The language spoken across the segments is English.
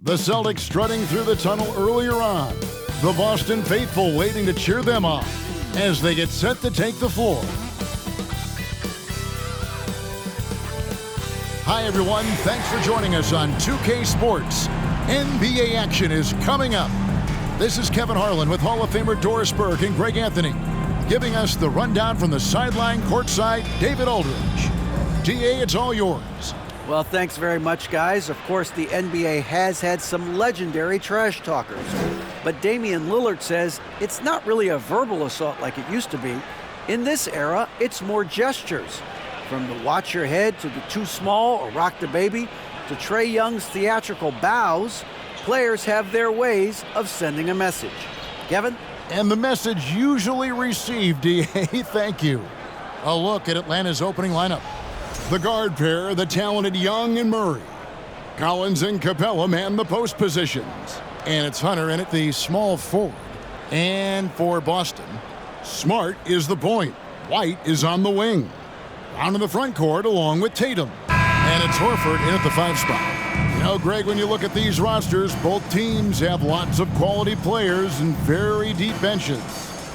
The Celtics strutting through the tunnel earlier on. The Boston faithful waiting to cheer them on as they get set to take the floor. Hi, everyone. Thanks for joining us on 2K Sports. NBA action is coming up. This is Kevin Harlan with Hall of Famer Doris Burke and Greg Anthony, giving us the rundown from the sideline courtside, David Aldridge. DA, it's all yours. Well, thanks very much, guys. Of course, the NBA has had some legendary trash talkers. But Damian Lillard says it's not really a verbal assault like it used to be. In this era, it's more gestures. From the watch your head to the too small or rock the baby to Trae Young's theatrical bows, players have their ways of sending a message. Kevin? And the message usually received, DA, thank you. A look at Atlanta's opening lineup. The guard pair, the talented Young and Murray. Collins and Capella man the post positions. And it's Hunter in at the small forward. And for Boston, Smart is the point. White is on the wing. Down in the front court along with Tatum. And it's Horford in at the 5 spot. You know, Greg, when you look at these rosters, both teams have lots of quality players and very deep benches.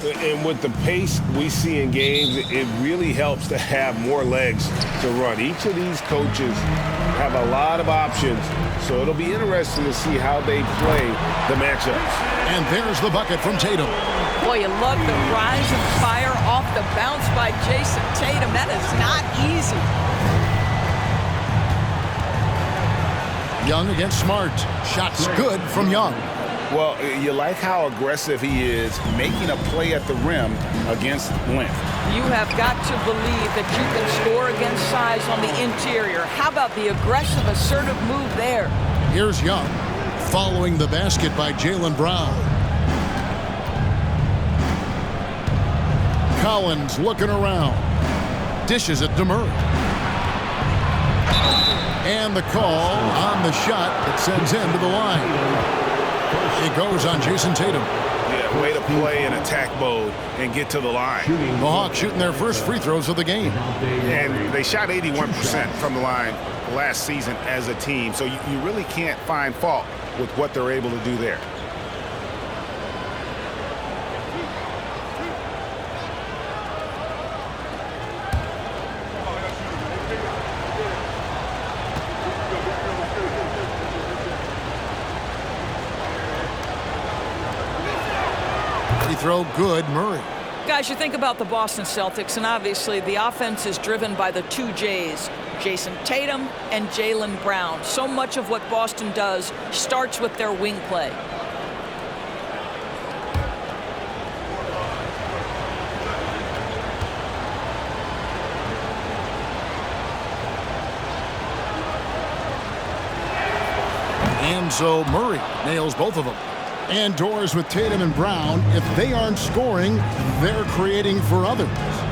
And with the pace we see in games, it really helps to have more legs to run. Each of these coaches have a lot of options, so it'll be interesting to see how they play the matchups. And there's the bucket from Tatum. Boy, you love the rise and fire off the bounce by Jason Tatum. That is not easy. Young against Smart. Shots good from Young. Well, you like how aggressive he is making a play at the rim against length. You have got to believe that you can score against size on the interior. How about the aggressive, assertive move there? Here's Young, following the basket by Jaylen Brown. Collins looking around. Dishes it to Murray. And the call on the shot that sends him to the line. It goes on Jason Tatum. Yeah, way to play in attack mode and get to the line. The Hawks shooting their first free throws of the game. And they shot 81% from the line last season as a team, so you really can't find fault with what they're able to do there. Throw good, Murray. Guys, you think about the Boston Celtics, and obviously the offense is driven by the two J's, Jason Tatum and Jaylen Brown. So much of what Boston does starts with their wing play. And so Murray nails both of them. And Doors with Tatum and Brown, if they aren't scoring, they're creating for others.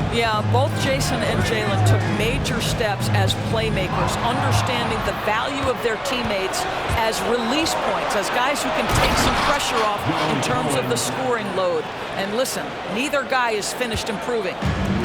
Yeah, both Jason and Jaylen took major steps as playmakers, understanding the value of their teammates as release points, as guys who can take some pressure off in terms of the scoring load. And listen, neither guy is finished improving.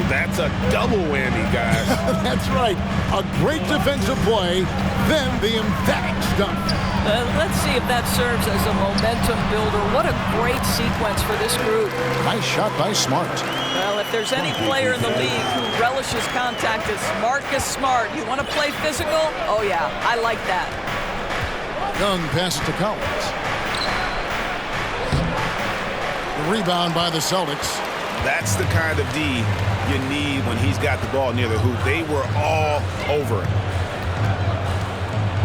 That's a double whammy, guys. That's right. A great defensive play, then the emphatic stuff. Let's see if that serves as a momentum builder. What a great sequence for this group. Nice shot by Smart. Well, if there's any player in the league who relishes contact, it's Marcus Smart. You want to play physical? Oh, yeah, I like that. Young passes to Collins. The rebound by the Celtics. That's the kind of D you need when he's got the ball near the hoop. They were all over it.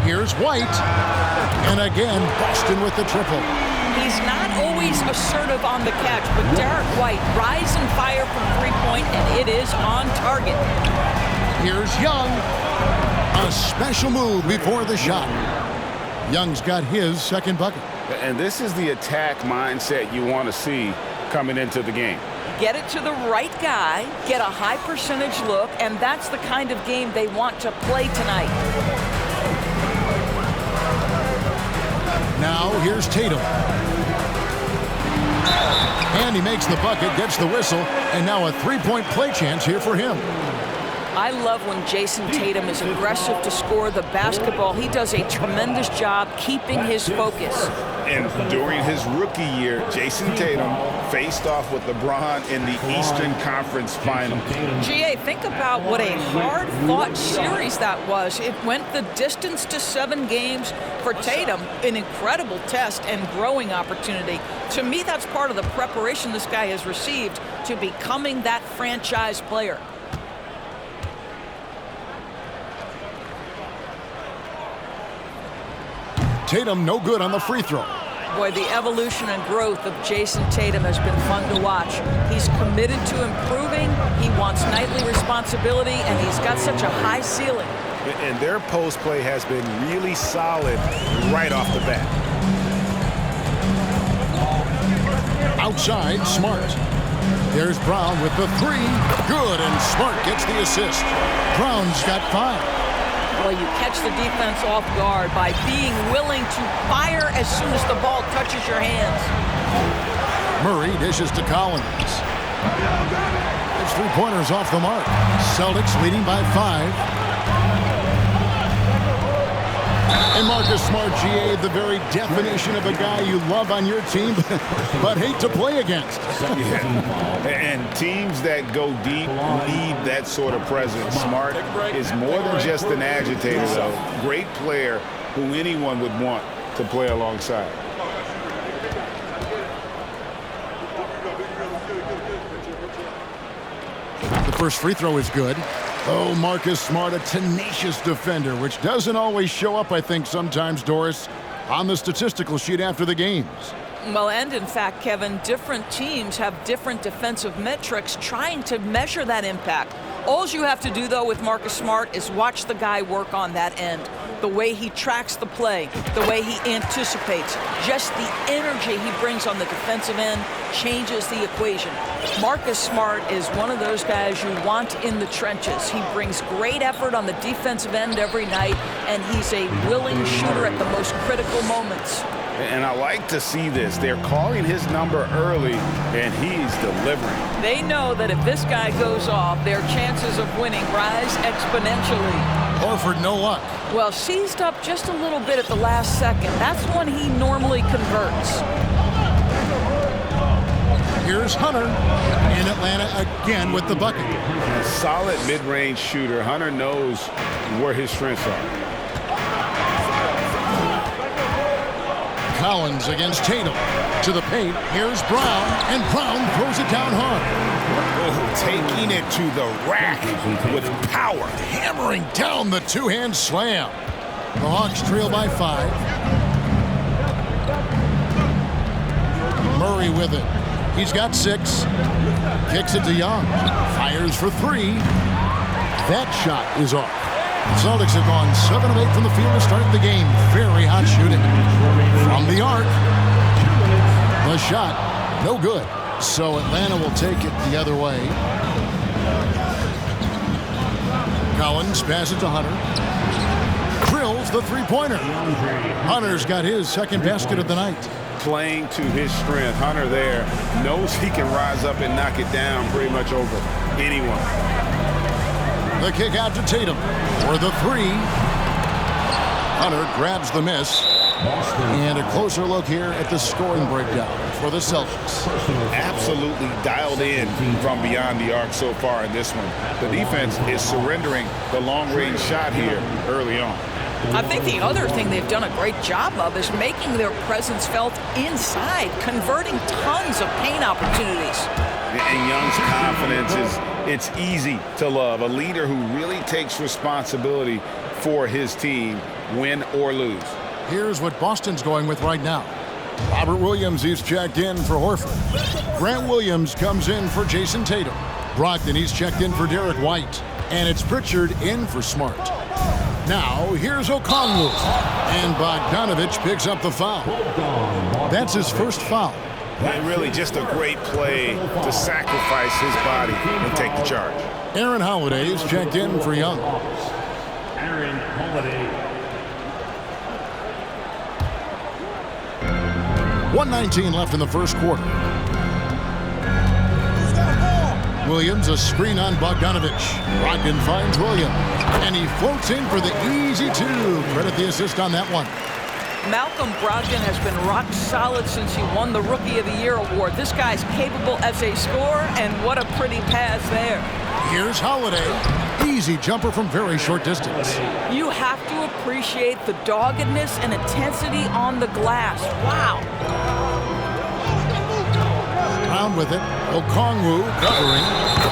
Here's White. And again, Boston with the triple. He's not always assertive on the catch, but Derek White, rise and fire from three-point, and it is on target. Here's Young. A special move before the shot. Young's got his second bucket. And this is the attack mindset you want to see coming into the game. Get it to the right guy, get a high percentage look, and that's the kind of game they want to play tonight. Now here's Tatum. And he makes the bucket, gets the whistle, and now a three-point play chance here for him. I love when Jason Tatum is aggressive to score the basketball. He does a tremendous job keeping his focus. And during his rookie year, Jason Tatum faced off with LeBron in the Eastern Conference Final. GA, think about what a hard-fought series that was. It went the distance to 7 games for Tatum, an incredible test and growing opportunity. To me, that's part of the preparation this guy has received to becoming that franchise player. Tatum no good on the free throw. Boy, the evolution and growth of Jason Tatum has been fun to watch. He's committed to improving, he wants nightly responsibility, and he's got such a high ceiling. And their post play has been really solid right off the bat. Outside, Smart. There's Brown with the 3. Good, and Smart gets the assist. Brown's got 5. Well, you catch the defense off guard by being willing to fire as soon as the ball touches your hands. Murray dishes to Collins. His 3-pointers off the mark. Celtics leading by 5. And Marcus Smart, GA, the very definition of a guy you love on your team, but hate to play against. Yeah. And teams that go deep need that sort of presence. Smart is more than just an agitator, though. Great player who anyone would want to play alongside. The first free throw is good. Oh, Marcus Smart, a tenacious defender, which doesn't always show up, I think, sometimes, Doris, on the statistical sheet after the games. Well, and in fact, Kevin, different teams have different defensive metrics trying to measure that impact. All you have to do, though, with Marcus Smart is watch the guy work on that end. The way he tracks the play, the way he anticipates, just the energy he brings on the defensive end changes the equation. Marcus Smart is one of those guys you want in the trenches. He brings great effort on the defensive end every night, and he's a willing shooter at the most critical moments. And I like to see this. They're calling his number early, and he's delivering. They know that if this guy goes off, their chances of winning rise exponentially. Horford, no luck. Well, seized up just a little bit at the last second. That's when he normally converts. Here's Hunter in Atlanta again with the bucket. A solid mid-range shooter. Hunter knows where his strengths are. Collins against Tatum. To the paint. Here's Brown, and Brown throws it down hard. Oh, taking it to the rack with power. Hammering down the two-hand slam. The Hawks trail by 5. Murray with it. He's got 6. Kicks it to Young. Fires for 3. That shot is off. The Celtics have gone 7 of 8 from the field to start the game. Very hot shooting. From the arc. The shot, no good. So Atlanta will take it the other way. Collins passes to Hunter. Drills the 3-pointer. Hunter's got his second basket of the night. Playing to his strength. Hunter there knows he can rise up and knock it down pretty much over anyone. The kick out to Tatum for the 3. Hunter grabs the miss. And a closer look here at the scoring breakdown for the Celtics. Absolutely dialed in from beyond the arc so far in this one. The defense is surrendering the long-range shot here early on. I think the other thing they've done a great job of is making their presence felt inside, converting tons of paint opportunities. And Young's confidence it's easy to love. A leader who really takes responsibility for his team, win or lose. Here's what Boston's going with right now. Robert Williams, he's checked in for Horford. Grant Williams comes in for Jason Tatum. Brogdon, he's checked in for Derek White. And it's Pritchard in for Smart. Now, here's O'Connell. And Bogdanovich picks up the foul. That's his first foul. And really just a great play to sacrifice his body and take the charge. Aaron Holiday is checked in for Young. Aaron Holiday. 1:19 left in the first quarter. Williams, a screen on Bogdanovich. Brogdon finds Williams, and he floats in for the easy two. Credit the assist on that one. Malcolm Brogdon has been rock solid since he won the Rookie of the Year award. This guy's capable as a scorer, and what a pretty pass there. Here's Holiday. Easy jumper from very short distance. You have to appreciate the doggedness and intensity on the glass. Wow. Round with it. Okongwu covering,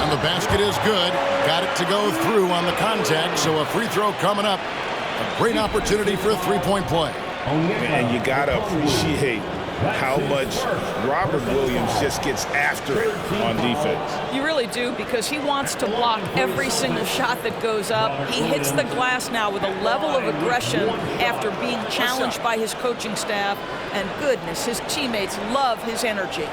and the basket is good. Got it to go through on the contact, so a free throw coming up. A great opportunity for a three-point play. And you got to appreciate how much Robert Williams just gets after it on defense. You really do, because he wants to block every single shot that goes up. He hits the glass now with a level of aggression after being challenged by his coaching staff. And goodness, his teammates love his energy.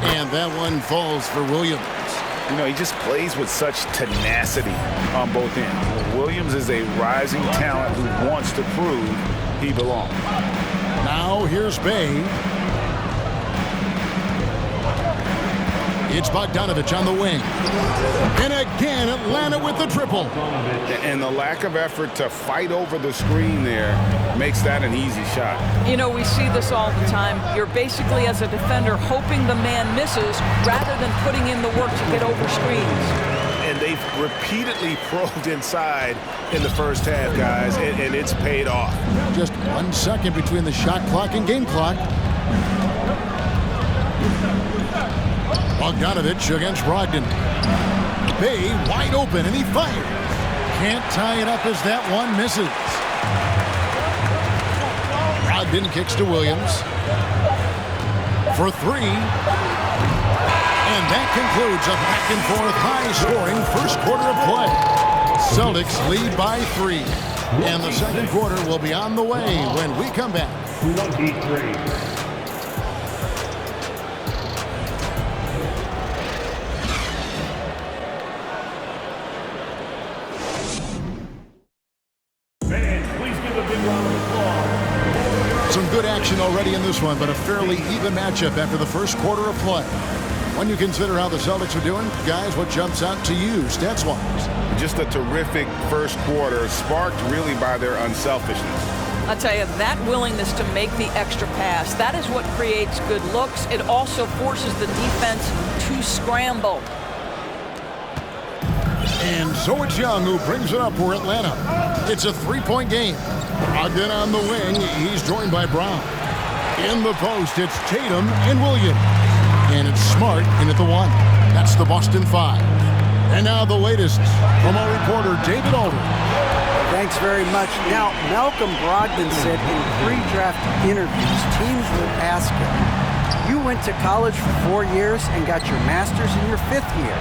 And that one falls for Williams. You know, he just plays with such tenacity on both ends. Williams is a rising talent who wants to prove he belongs. Now here's Bay. It's Bogdanovich on the wing. And again, Atlanta with the triple. And the lack of effort to fight over the screen there makes that an easy shot. You know, we see this all the time. You're basically, as a defender, hoping the man misses rather than putting in the work to get over screens. And they've repeatedly probed inside in the first half, guys, and it's paid off. Just 1 second between the shot clock and game clock. Bogdanovich against Brogdon. Bay wide open, and he fires. Can't tie it up as that one misses. Brogdon kicks to Williams for three. And that concludes a back-and-forth high-scoring first quarter of play. Celtics lead by 3. And the second quarter will be on the way when we come back. 23. Some good action already in this one, but a fairly even matchup after the first quarter of play. When you consider how the Celtics are doing, guys, what jumps out to you, stats-wise? Just a terrific first quarter, sparked really by their unselfishness. I'll tell you, that willingness to make the extra pass, that is what creates good looks. It also forces the defense to scramble. And so it's Young who brings it up for Atlanta. It's a three-point game. Brogdon on the wing. He's joined by Brown. In the post, it's Tatum and Williams. And it's Smart in at the one. That's the Boston 5. And now the latest from our reporter, David Aldridge. Thanks very much. Now, Malcolm Brogdon said in pre-draft interviews, teams would ask him, you went to college for 4 years and got your master's in your 5th year.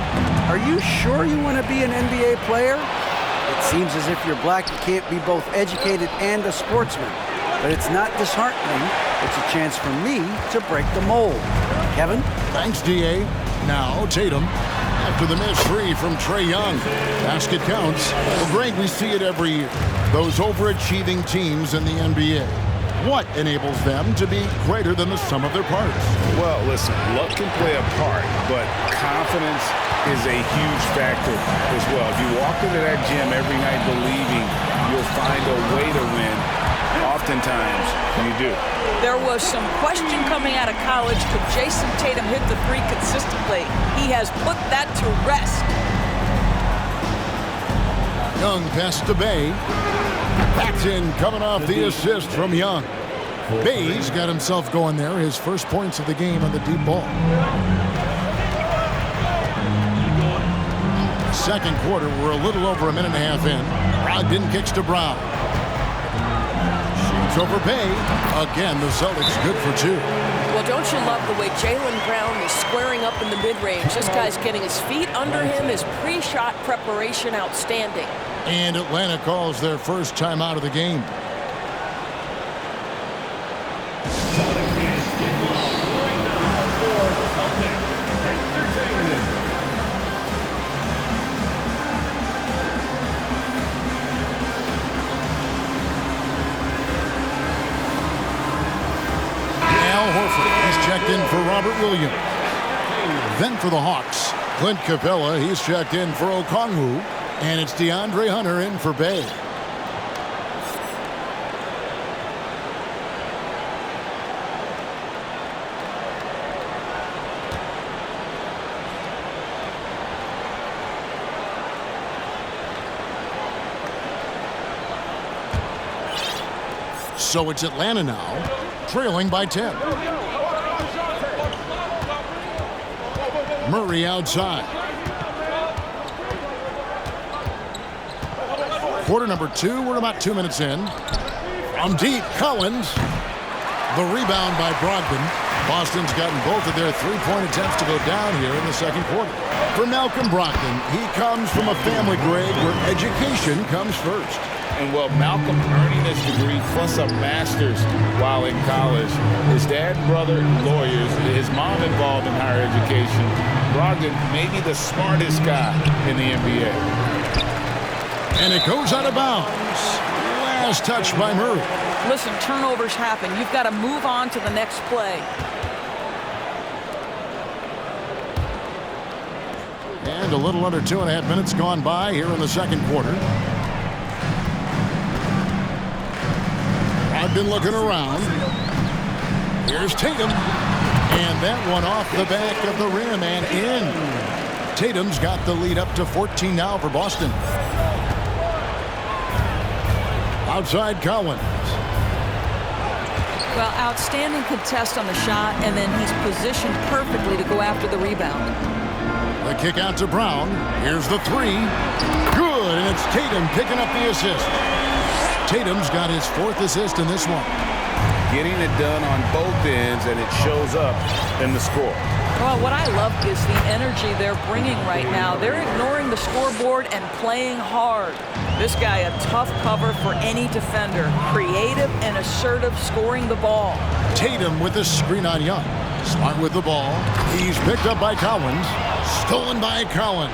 Are you sure you want to be an NBA player? It seems as if you're black, you can't be both educated and a sportsman. But it's not disheartening. It's a chance for me to break the mold. Kevin? Thanks, D.A. Now, Tatum. After the missed three from Trae Young. Basket counts. Well, Greg, we see it every year. Those overachieving teams in the NBA. What enables them to be greater than the sum of their parts? Well, listen, luck can play a part, but confidence is a huge factor as well. If you walk into that gym every night believing you'll find a way to win, oftentimes you do. There was some question coming out of college. Could Jason Tatum hit the three consistently? He has put that to rest. Young pass to Bay. Backed in, coming off the assist from Young. Bay's got himself going there. His first points of the game on the deep ball. Second quarter, we're a little over a minute and a half in. Brogdon kicks to Brown. Shoots over Bay. Again, the Celtics good for 2. Well, don't you love the way Jaylen Brown is squaring up in the mid-range? This guy's getting his feet under him. His pre-shot preparation outstanding. And Atlanta calls their first time out of the game. checked in for Robert Williams. Then for the Hawks, Clint Capella, he's checked in for Okongwu. And it's DeAndre Hunter in for Bay. So it's Atlanta now, trailing by 10. Murray outside. Quarter number 2, we're about 2 minutes in. From deep, Collins. The rebound by Brogdon. Boston's gotten both of their three-point attempts to go down here in the second quarter. For Malcolm Brogdon, he comes from a family grade where education comes first. And well, Malcolm earning his degree plus a master's while in college. His dad and brother, lawyers, his mom involved in higher education. Brogdon may be the smartest guy in the NBA. And it goes out of bounds. Last touch by Murray. Listen, turnovers happen. You've got to move on to the next play. And a little under 2.5 minutes gone by here in the second quarter. I've been looking around. Here's Tatum. And that one off the back of the rim and in. Tatum's got the lead up to 14 now for Boston. Outside Collins. Well, outstanding contest on the shot, and then he's positioned perfectly to go after the rebound. The kick out to Brown. Here's the three. Good, and it's Tatum picking up the assist. Tatum's got his 4th assist in this one. Getting it done on both ends, and it shows up in the score. Well, what I love is the energy they're bringing right now. They're ignoring the scoreboard and playing hard. This guy, a tough cover for any defender. Creative and assertive scoring the ball. Tatum with the screen on Young. Smart with the ball. He's picked up by Collins. Stolen by Collins.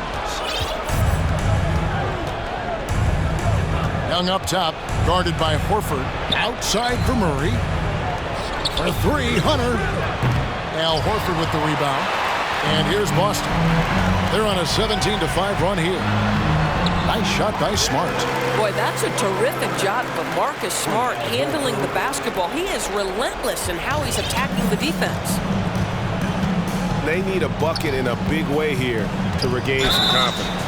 Young up top, guarded by Horford. Outside for Murray. For 3, Hunter. Al Horford with the rebound. And here's Boston. They're on a 17-5 run here. Nice shot by Smart. Boy, that's a terrific job of Marcus Smart handling the basketball. He is relentless in how he's attacking the defense. They need a bucket in a big way here to regain some confidence.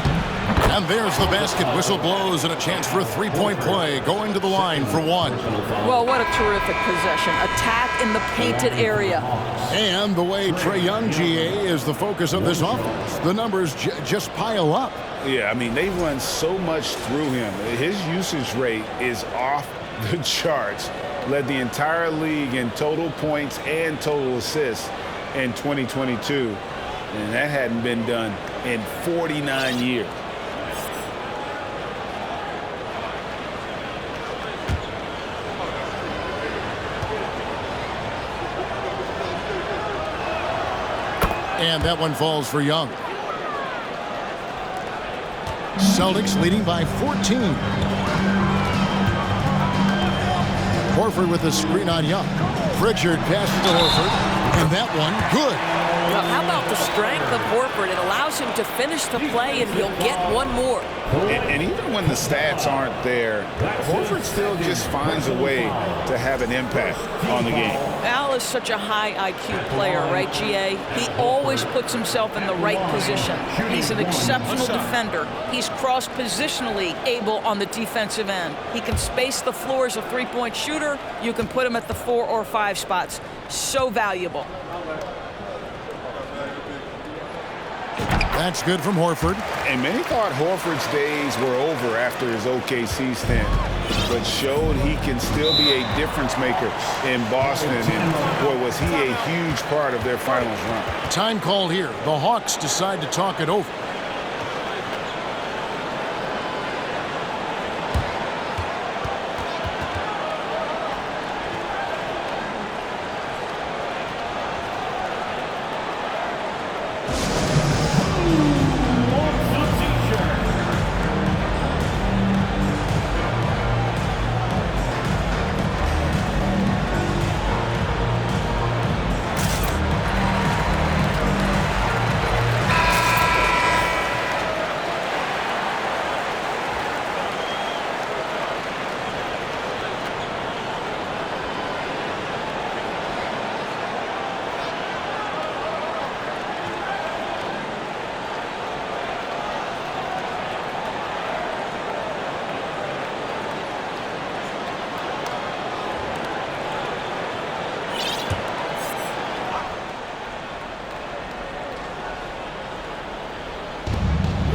And there's the basket. Whistle blows and a chance for a three-point play. Going to the line for 1. Well, what a terrific possession. Attack in the painted area. And the way Trae Young, GA, is the focus of this offense. The numbers just pile up. Yeah, I mean, they run so much through him. His usage rate is off the charts. Led the entire league in total points and total assists in 2022. And that hadn't been done in 49 years. And that one falls for Young. Celtics leading by 14. Horford with the screen on Young. Pritchard passes to Horford. And that one, good. Now, how about the strength of Horford? It allows him to finish the play, and he'll get one more. And even when the stats aren't there, Horford still just finds a way to have an impact on the game. Al is such a high IQ player, right, GA? He always puts himself in the right position. He's an exceptional defender. He's cross-positionally able on the defensive end. He can space the floor as a three-point shooter. You can put him at the 4 or 5 spots. So valuable. That's good from Horford. And many thought Horford's days were over after his OKC stint, but showed he can still be a difference maker in Boston. And boy, was he a huge part of their finals run. Time called here. The Hawks decide to talk it over.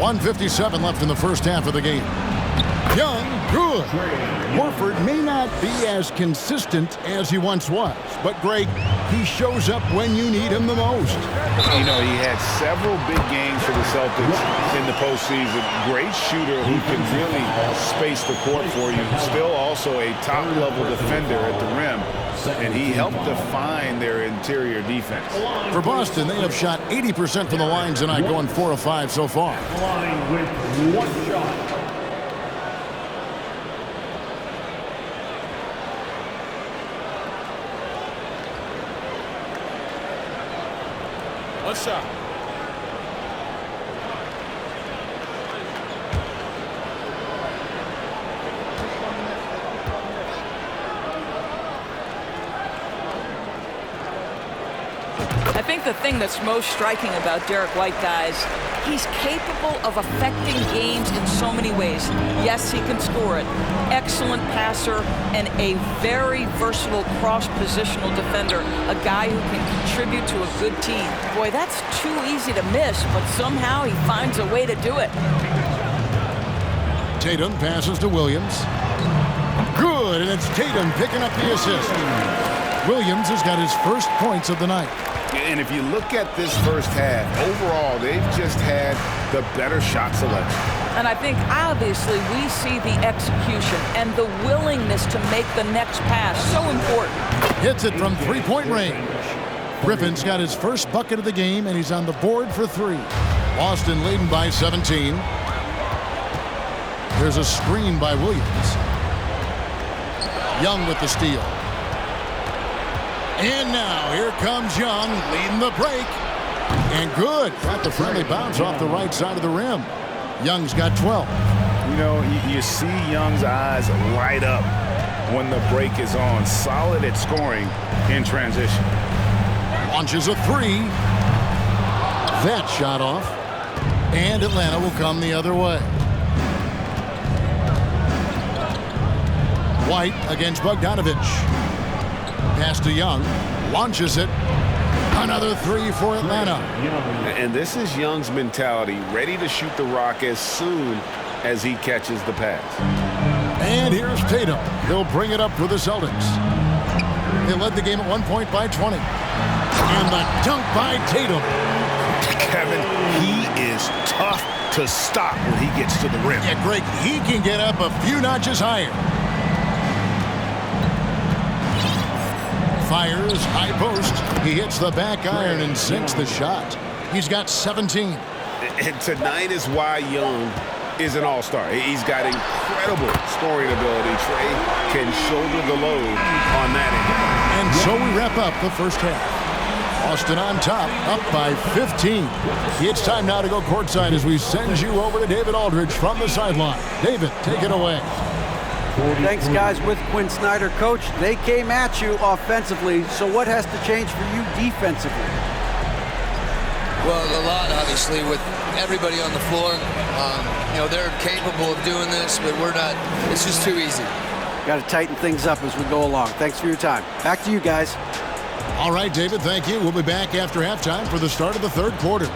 1:57 left in the first half of the game. Young, good. Horford may not be as consistent as he once was, but Greg, he shows up when you need him the most. You know, he had several big games for the Celtics in the postseason. Great shooter who can really space the court for you. Still also a top-level defender at the rim, and he helped define their interior defense. For Boston, they have shot 80% from the line tonight, going 4 of 5 so far. Line with 1 shot. One shot. I think the thing that's most striking about Derek White, guys, he's capable of affecting games in so many ways. Yes, he can score it. Excellent passer and a very versatile cross-positional defender. A guy who can contribute to a good team. Boy, that's too easy to miss, but somehow he finds a way to do it. Tatum passes to Williams. Good, and it's Tatum picking up the assist. Williams has got his first points of the night. And if you look at this first half, overall, they've just had the better shot selection. And I think, obviously, we see the execution and the willingness to make the next pass so important. Hits it from three-point range. Griffin's got his first bucket of the game, and he's on the board for 3. Boston leading by 17. There's a screen by Williams. Young with the steal. And now here comes Young leading the break. And good. Got the friendly bounce off the right side of the rim. Young's got 12. You know, you see Young's eyes light up when the break is on. Solid at scoring in transition. Launches a 3. That shot off. And Atlanta will come the other way. White against Bogdanovich. Pass to Young. Launches it. Another 3 for Atlanta. And this is Young's mentality, ready to shoot the rock as soon as he catches the pass. And here's Tatum. He'll bring it up for the Celtics. They led the game at 1 point by 20. And the dunk by Tatum. Kevin, he is tough to stop when he gets to the rim. Yeah, Greg, he can get up a few notches higher. Fires, high post. He hits the back iron and sinks the shot. He's got 17. And tonight is why Young is an all-star. He's got incredible scoring ability. Trey can shoulder the load on that end. And so we wrap up the first half. Boston on top, up by 15. It's time now to go courtside as we send you over to David Aldridge from the sideline. David, take it away. Thanks, guys. With Quinn Snyder, Coach, they came at you offensively. So what has to change for you defensively? Well, a lot, obviously, with everybody on the floor. You know, they're capable of doing this, but we're not. It's just too easy. Got to tighten things up as we go along. Thanks for your time. Back to you guys. All right, David, thank you. We'll be back after halftime for the start of the third quarter.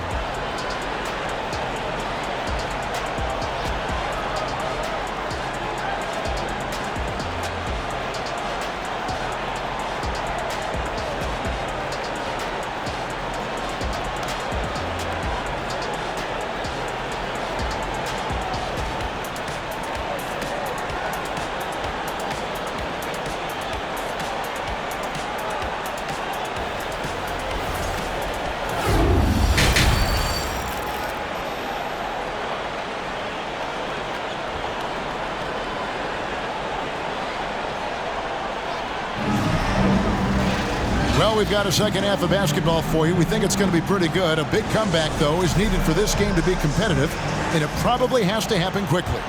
Well, we've got a second half of basketball for you. We think it's going to be pretty good. A big comeback, though, is needed for this game to be competitive, and it probably has to happen quickly.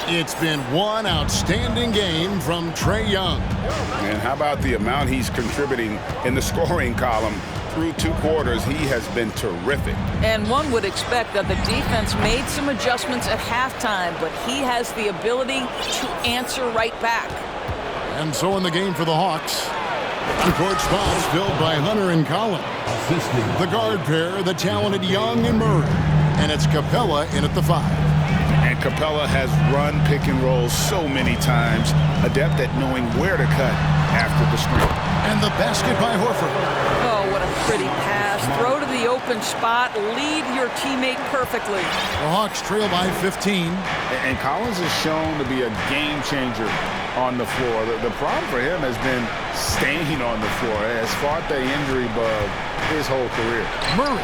It's been one outstanding game from Trae Young. And how about the amount he's contributing in the scoring column? Through 2 quarters, he has been terrific. And one would expect that the defense made some adjustments at halftime, but he has the ability to answer right back. And so in the game for the Hawks, on-court spots filled by Hunter and Collins. The guard pair, the talented Young and Murray. And it's Capella in at the 5. And Capella has run pick and roll so many times, adept at knowing where to cut after the screen. And the basket by Horford. Oh, what a pretty pass. Throw to the open spot. Lead your teammate perfectly. The Hawks trail by 15. And Collins is shown to be a game changer on the floor. The problem for him has been staying on the floor. Has fought the injury bug his whole career. Murray.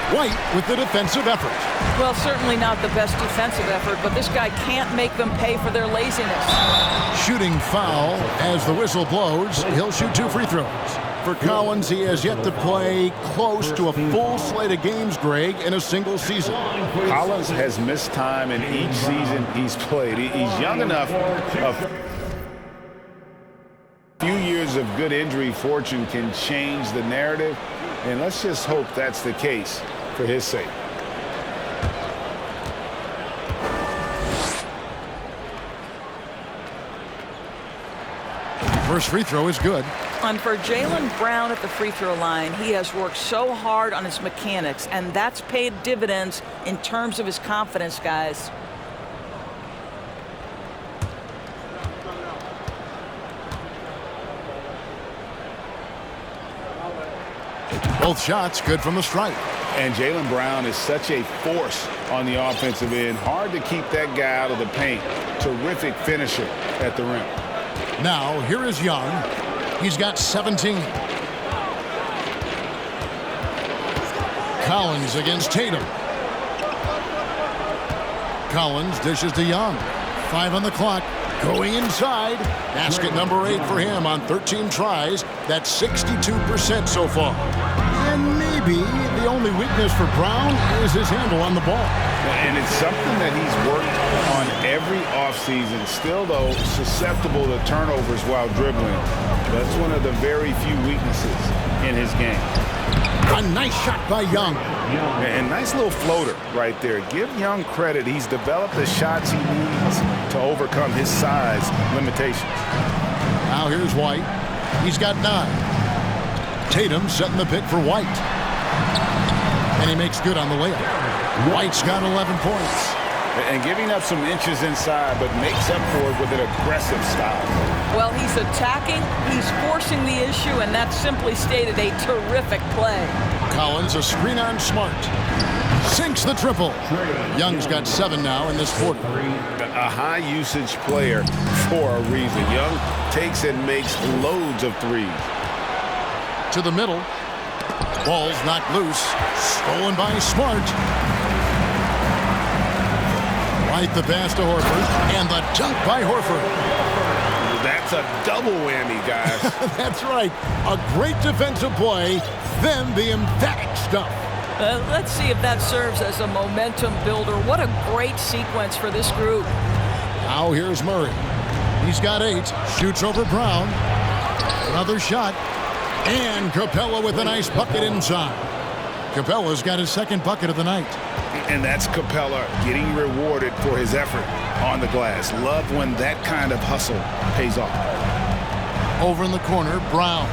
White with the defensive effort. Well, certainly not the best defensive effort, but this guy can't make them pay for their laziness. Shooting foul as the whistle blows. He'll shoot 2 free throws. For Collins, he has yet to play close to a full slate of games, Greg, in a single season. Collins has missed time in each season he's played. He's young enough. A few years of good injury fortune can change the narrative, and let's just hope that's the case for his sake. First free throw is good. And for Jaylen Brown at the free throw line, he has worked so hard on his mechanics, and that's paid dividends in terms of his confidence, guys. Both shots good from the stripe. And Jaylen Brown is such a force on the offensive end. Hard to keep that guy out of the paint. Terrific finisher at the rim. Now, here is Young. He's got 17. Collins against Tatum. Collins dishes to Young. 5 on the clock. Going inside. Basket number 8 for him on 13 tries. That's 62% so far. And maybe the only weakness for Brown is his handle on the ball. And it's something that he's worked on every offseason. Still, though, susceptible to turnovers while dribbling. That's one of the very few weaknesses in his game. A nice shot by Young. And nice little floater right there. Give Young credit. He's developed the shots he needs to overcome his size limitations. Now here's White. He's got 9. Tatum setting the pick for White. And he makes good on the layup. White's got 11 points. And giving up some inches inside, but makes up for it with an aggressive style. Well, he's attacking, he's forcing the issue, and that's simply stated a terrific play. Collins, a screen on Smart. Sinks the triple. Young's got 7 now in this quarter. A high-usage player for a reason. Young takes and makes loads of threes. To the middle. Ball's knocked loose. Stolen by Smart. Right the pass to Horford. And the dunk by Horford. That's a double whammy, guys. That's right. A great defensive play, then the emphatic stuff. Let's see if that serves as a momentum builder. What a great sequence for this group. Now here's Murray. He's got 8. Shoots over Brown. Another shot. And Capella with a nice bucket inside. Capella's got his 2nd bucket of the night. And that's Capella getting rewarded for his effort on the glass. Love when that kind of hustle pays off. Over in the corner, Brown.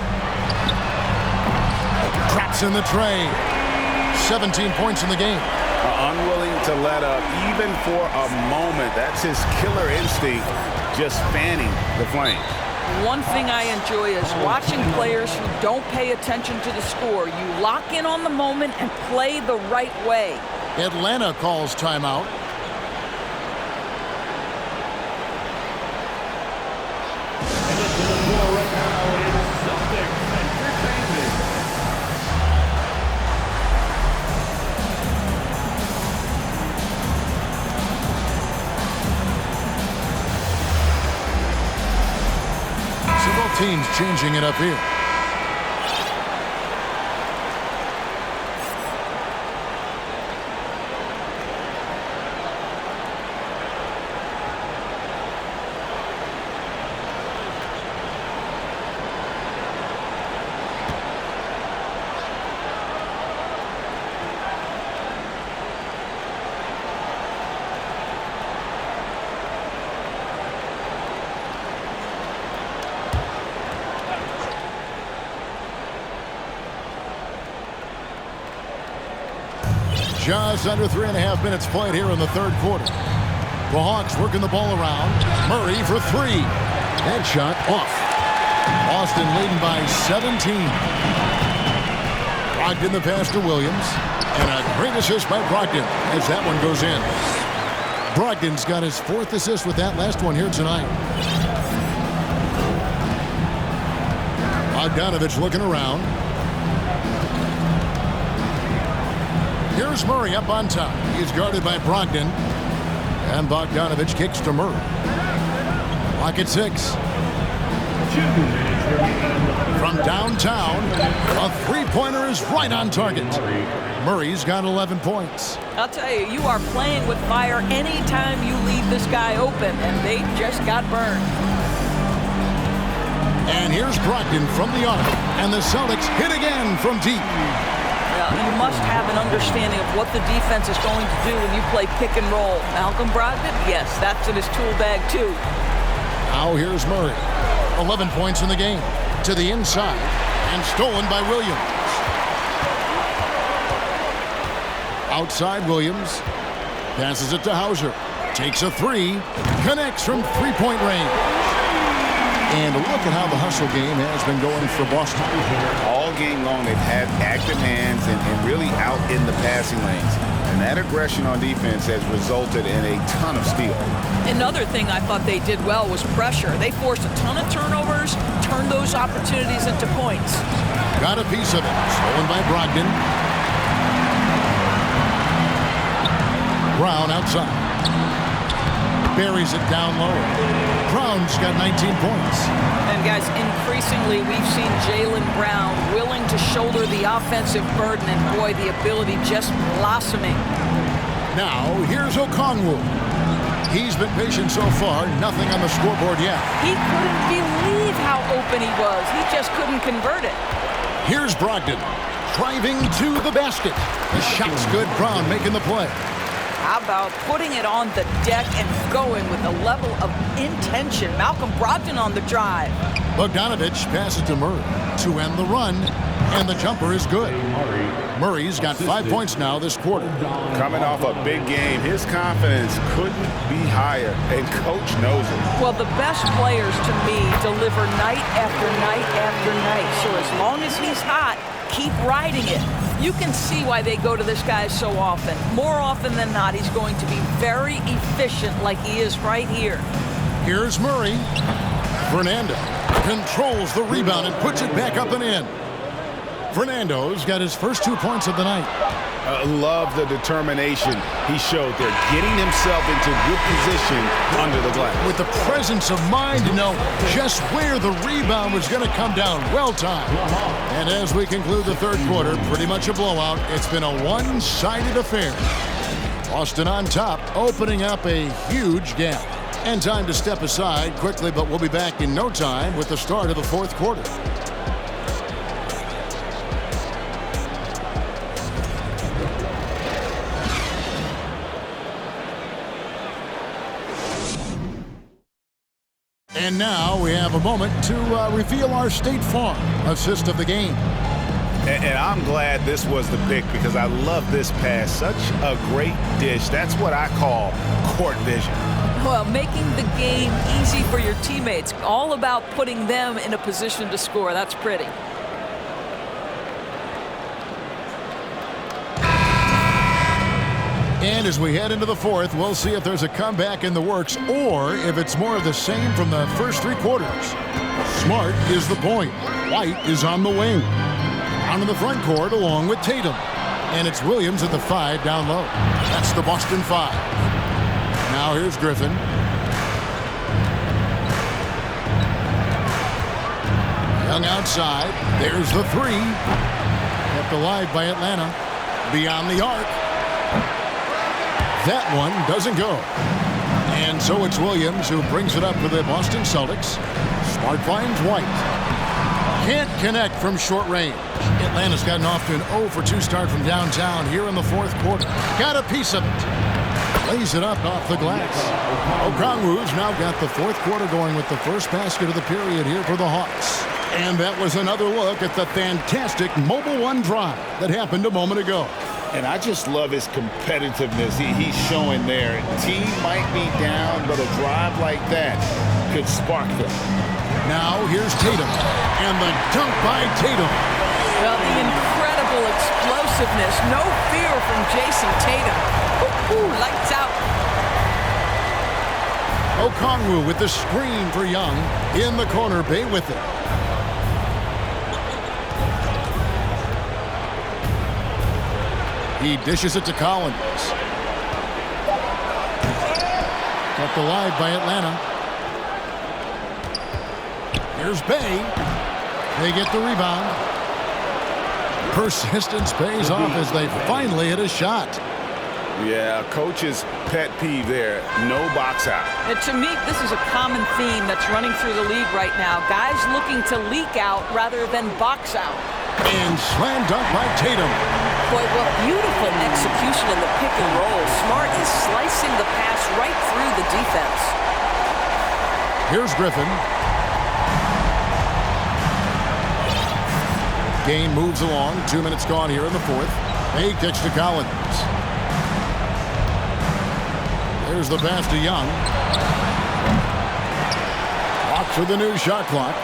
Traps in the tray. 17 points in the game. Unwilling to let up even for a moment. That's his killer instinct, just fanning the flames. One thing I enjoy is watching players who don't pay attention to the score. You lock in on the moment and play the right way. Atlanta calls timeout. Several teams changing it up here. Just under 3.5 minutes played here in the third quarter. The Hawks working the ball around. Murray for three. That shot off. Boston leading by 17. Brogdon the pass to Williams. And a great assist by Brogdon as that one goes in. Brogdon's got his fourth assist with that last one here tonight. Bogdanovich looking around. Here's Murray up on top. He's guarded by Brogdon. And Bogdanovich kicks to Murray. Clock at 6. From downtown, a three-pointer is right on target. Murray's got 11 points. I'll tell you, you are playing with fire anytime you leave this guy open, and they just got burned. And here's Brogdon from the arc, and the Celtics hit again from deep. Well, you must have an understanding of what the defense is going to do when you play pick and roll. Malcolm Brogdon, yes, that's in his tool bag too. Now here's Murray. 11 points in the game. To the inside, and stolen by Williams. Outside Williams. Passes it to Hauser. Takes a three. Connects from three-point range. And look at how the hustle game has been going for Boston. All game long, they've had active hands and really out in the passing lanes. And that aggression on defense has resulted in a ton of steals. Another thing I thought they did well was pressure. They forced a ton of turnovers, turned those opportunities into points. Got a piece of it. Stolen by Brogdon. Brown outside. Buries it down low. Brown's got 19 points. And guys, increasingly we've seen Jaylen Brown willing to shoulder the offensive burden, and boy, the ability just blossoming. Now, here's Okongwu. He's been patient so far, nothing on the scoreboard yet. He couldn't believe how open he was. He just couldn't convert it. Here's Brogdon, driving to the basket. The shot's good, Brown making the play. How about putting it on the deck and going with a level of intention? Malcolm Brogdon on the drive. Bogdanovich passes to Murray to end the run, and the jumper is good. Murray's got 5 points now this quarter. Coming off a big game, his confidence couldn't be higher, and coach knows it. Well, the best players, to me, deliver night after night after night. So as long as he's hot, keep riding it. You can see why they go to this guy so often. More often than not, he's going to be very efficient like he is right here. Here's Murray. Fernando controls the rebound and puts it back up and in. Fernando's got his first 2 points of the night. Love the determination he showed there, getting himself into good position under the glass. With the presence of mind to know just where the rebound was going to come down. Well timed. And as we conclude the third quarter, pretty much a blowout. It's been a one-sided affair. Boston on top, opening up a huge gap. And time to step aside quickly, but we'll be back in no time with the start of the fourth quarter. And now we have a moment to reveal our State Farm assist of the game. And I'm glad this was the pick because I love this pass. Such a great dish. That's what I call court vision. Well, making the game easy for your teammates. All about putting them in a position to score. That's pretty. And as we head into the fourth, we'll see if there's a comeback in the works or if it's more of the same from the first three quarters. Smart is the point. White is on the wing. Down in the front court along with Tatum. And it's Williams at the 5 down low. That's the Boston 5. Now here's Griffin. Young outside. There's the 3. Kept alive by Atlanta. Beyond the arc. That one doesn't go. And so it's Williams who brings it up for the Boston Celtics. Smart finds White. Can't connect from short range. Atlanta's gotten off to an 0 for 2 start from downtown here in the fourth quarter. Got a piece of it. Lays it up off the glass. Okongwu's now got the fourth quarter going with the first basket of the period here for the Hawks. And that was another look at the fantastic Mobile One drive that happened a moment ago. And I just love his competitiveness he's showing there. Team might be down, but a drive like that could spark them. Now here's Tatum, and the dunk by Tatum. Well, the incredible explosiveness, no fear from Jason Tatum. Ooh, lights out. Okongwu with the screen for Young. In the corner, Bay with it. He dishes it to Collins. Kept alive by Atlanta. Here's Bay. They get the rebound. Persistence pays off as they finally hit a shot. Yeah, coach's pet peeve there. No box out. And to me, this is a common theme that's running through the league right now. Guys looking to leak out rather than box out. And slam dunk by Tatum. Boy, what beautiful execution in the pick and roll. Smart is slicing the pass right through the defense. Here's Griffin. Game moves along. 2 minutes gone here in the fourth. Bay kicks to Collins. There's the pass to Young. Walk for the new shot clock.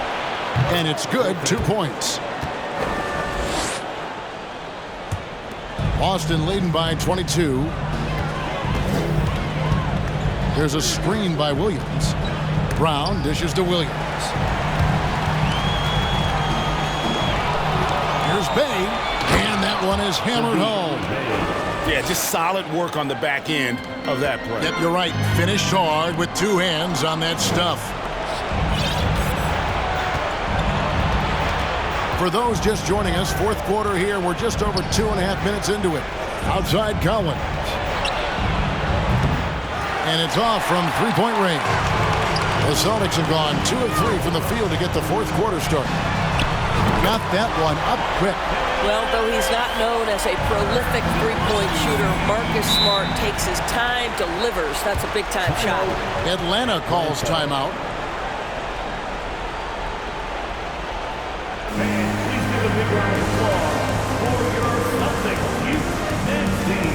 And it's good. 2 points. Boston leading by 22. There's a screen by Williams. Brown dishes to Williams. Here's Bay, and that one is hammered home. Yeah, just solid work on the back end of that play. Yep, you're right. Finished hard with 2 hands on that stuff. For those just joining us, fourth quarter here. We're just over 2.5 minutes into it. Outside Collins. And it's off from three-point range. The Celtics have gone 2 of 3 from the field to get the fourth quarter started. Got that one up quick. Well, though he's not known as a prolific three-point shooter, Marcus Smart takes his time, delivers. That's a big-time shot. Atlanta calls timeout. Fans, please give a big round of applause for your Celtics youth and team.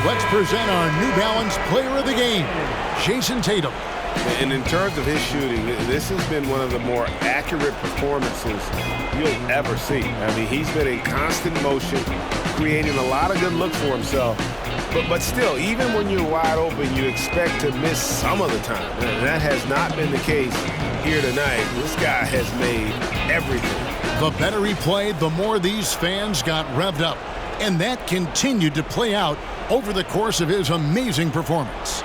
Let's present our New Balance Player of the Game, Jason Tatum. And in terms of his shooting, this has been one of the more accurate performances you'll ever see. I mean, he's been in constant motion, creating a lot of good looks for himself. But still, even when you're wide open, you expect to miss some of the time. And that has not been the case here tonight. This guy has made everything. The better he played, the more these fans got revved up. And that continued to play out over the course of his amazing performance.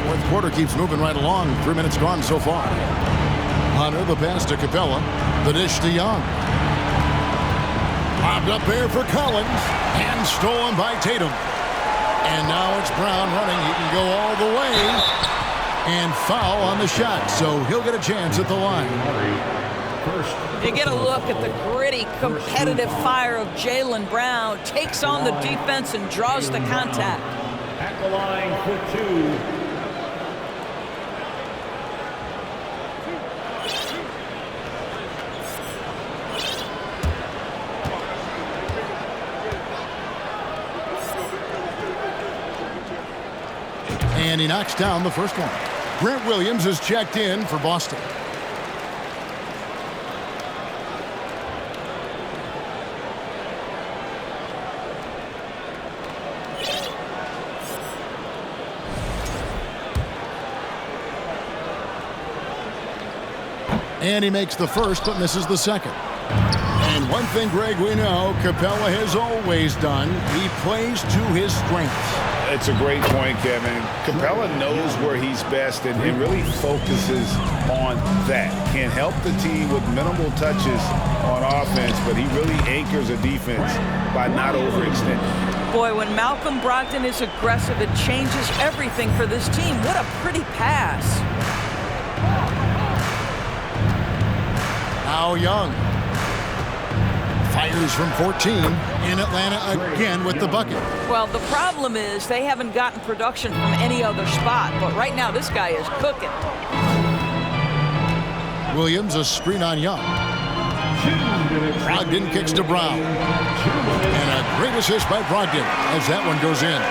Fourth quarter keeps moving right along. 3 minutes gone so far. Hunter, the pass to Capella. The dish to Young. Bobbed up there for Collins. And stolen by Tatum. And now it's Brown running. He can go all the way. And foul on the shot. So he'll get a chance at the line. You get a look at the gritty, competitive fire of Jaylen Brown. Takes on the defense and draws the contact. At the line for two. And he knocks down the first one. Grant Williams is checked in for Boston. And he makes the first, but misses the second. And one thing, Greg, we know Capella has always done, he plays to his strengths. It's a great point, Kevin. Capella knows where he's best and really focuses on that. Can help the team with minimal touches on offense, but he really anchors a defense by not overextending. Boy, when Malcolm Brogdon is aggressive, it changes everything for this team. What a pretty pass. Now Young fires from 14 in Atlanta again with the bucket. Well, the problem is they haven't gotten production from any other spot, but right now this guy is cooking. Williams, a screen on Young. Brogdon kicks to Brown. And a great assist by Brogdon as that one goes in.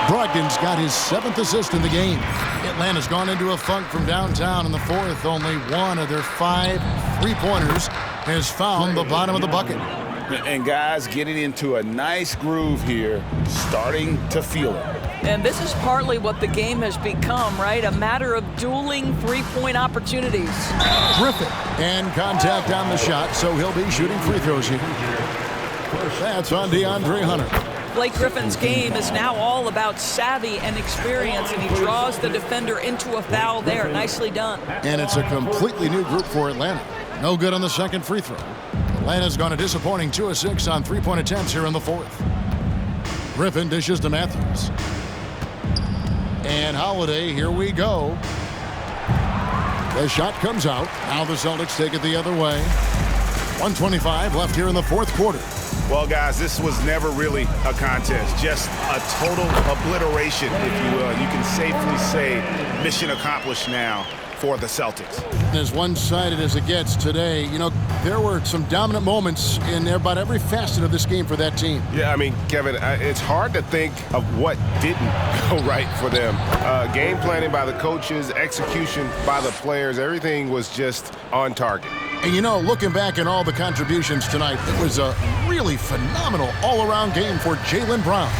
Brogdon's got his 7th assist in the game. Atlanta's gone into a funk from downtown in the 4th. Only one of their 5 3-pointers has found the bottom of the bucket. And guys getting into a nice groove here, starting to feel it. And this is partly what the game has become, right? A matter of dueling 3-point opportunities. Griffin and contact on the shot, so he'll be shooting free throws here. That's on DeAndre Hunter. Blake Griffin's game is now all about savvy and experience, and he draws the defender into a foul there. Nicely done. And it's a completely new group for Atlanta. No good on the second free throw. Atlanta's gone a disappointing 2 of 6 on 3-point attempts here in the 4th. Griffin dishes to Matthews. And Holiday, here we go. The shot comes out. Now the Celtics take it the other way. 1:25 left here in the 4th quarter. Well, guys, this was never really a contest, just a total obliteration, if you will. You can safely say mission accomplished now for the Celtics. As one-sided as it gets today, you know, there were some dominant moments in about every facet of this game for that team. Yeah, I mean, Kevin, it's hard to think of what didn't go right for them. Game planning by the coaches, execution by the players, everything was just on target. And, you know, looking back at all the contributions tonight, it was a really phenomenal all-around game for Jaylen Brown.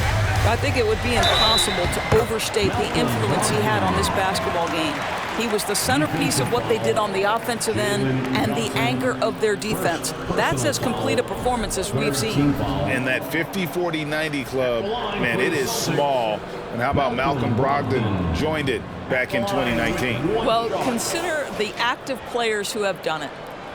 I think it would be impossible to overstate the influence he had on this basketball game. He was the centerpiece of what they did on the offensive end and the anchor of their defense. That's as complete a performance as we've seen. And that 50-40-90 club, man, it is small. And how about Malcolm Brogdon joined it back in 2019? Well, consider the active players who have done it.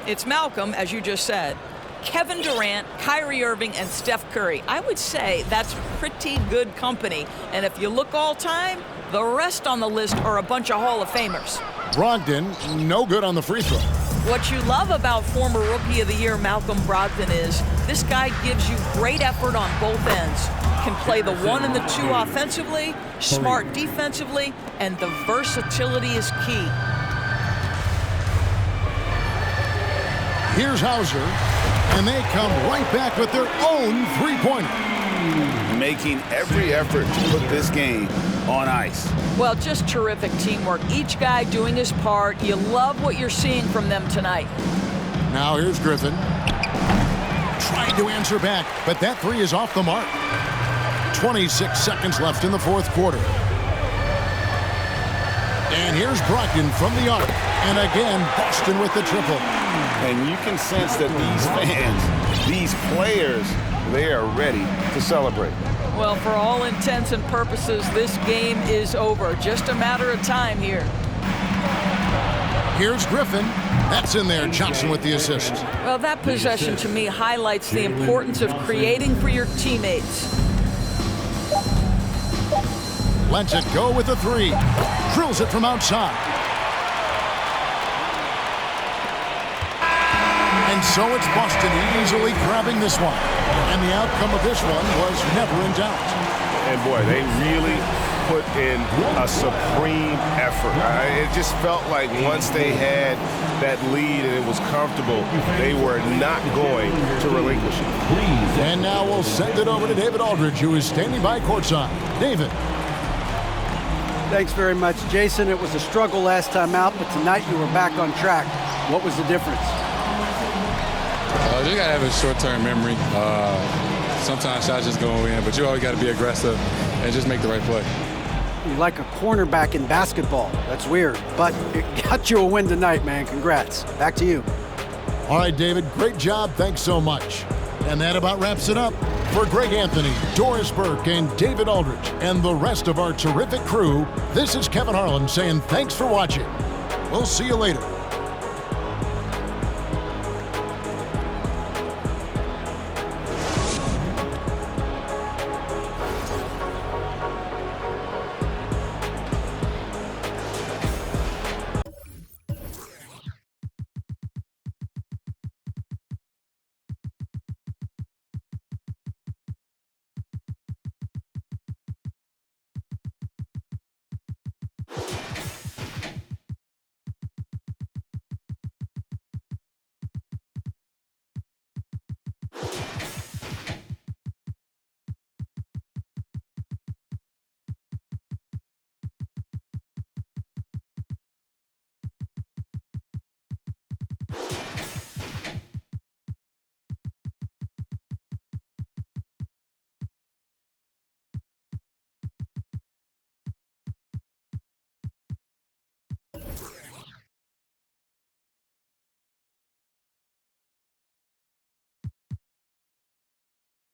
It's Malcolm, as you just said, Kevin Durant, Kyrie Irving, and Steph Curry. I would say that's pretty good company. And if you look all time, the rest on the list are a bunch of Hall of Famers. Brogdon, no good on the free throw. What you love about former Rookie of the Year Malcolm Brogdon is this guy gives you great effort on both ends. Can play the 1 and the 2 offensively, smart defensively, and the versatility is key. Here's Hauser, and they come right back with their own 3-pointer. Making every effort to put this game on ice. Well, just terrific teamwork. Each guy doing his part. You love what you're seeing from them tonight. Now here's Griffin. Trying to answer back, but that 3 is off the mark. 26 seconds left in the 4th quarter. And here's Brogdon from the arc. And again, Boston with the triple. And you can sense that these fans, these players, they are ready to celebrate. Well, for all intents and purposes, this game is over. Just a matter of time here. Here's Griffin. That's in there. Johnson with the assist. Well, that possession to me highlights the importance of creating for your teammates. Lets it go with the 3. Drills it from outside. And so it's Boston easily grabbing this one. And the outcome of this one was never in doubt. And boy, they really put in a supreme effort. It just felt like once they had that lead and it was comfortable, they were not going to relinquish it. And now we'll send it over to David Aldridge, who is standing by courtside. David. Thanks very much, Jason. It was a struggle last time out, but tonight you were back on track. What was the difference? You got to have a short-term memory. Sometimes shots just go in, but you always got to be aggressive and just make the right play. You like a cornerback in basketball. That's weird, but it got you a win tonight, man. Congrats. Back to you. All right, David, great job. Thanks so much. And that about wraps it up. For Greg Anthony, Doris Burke, and David Aldridge, and the rest of our terrific crew, this is Kevin Harlan saying thanks for watching. We'll see you later.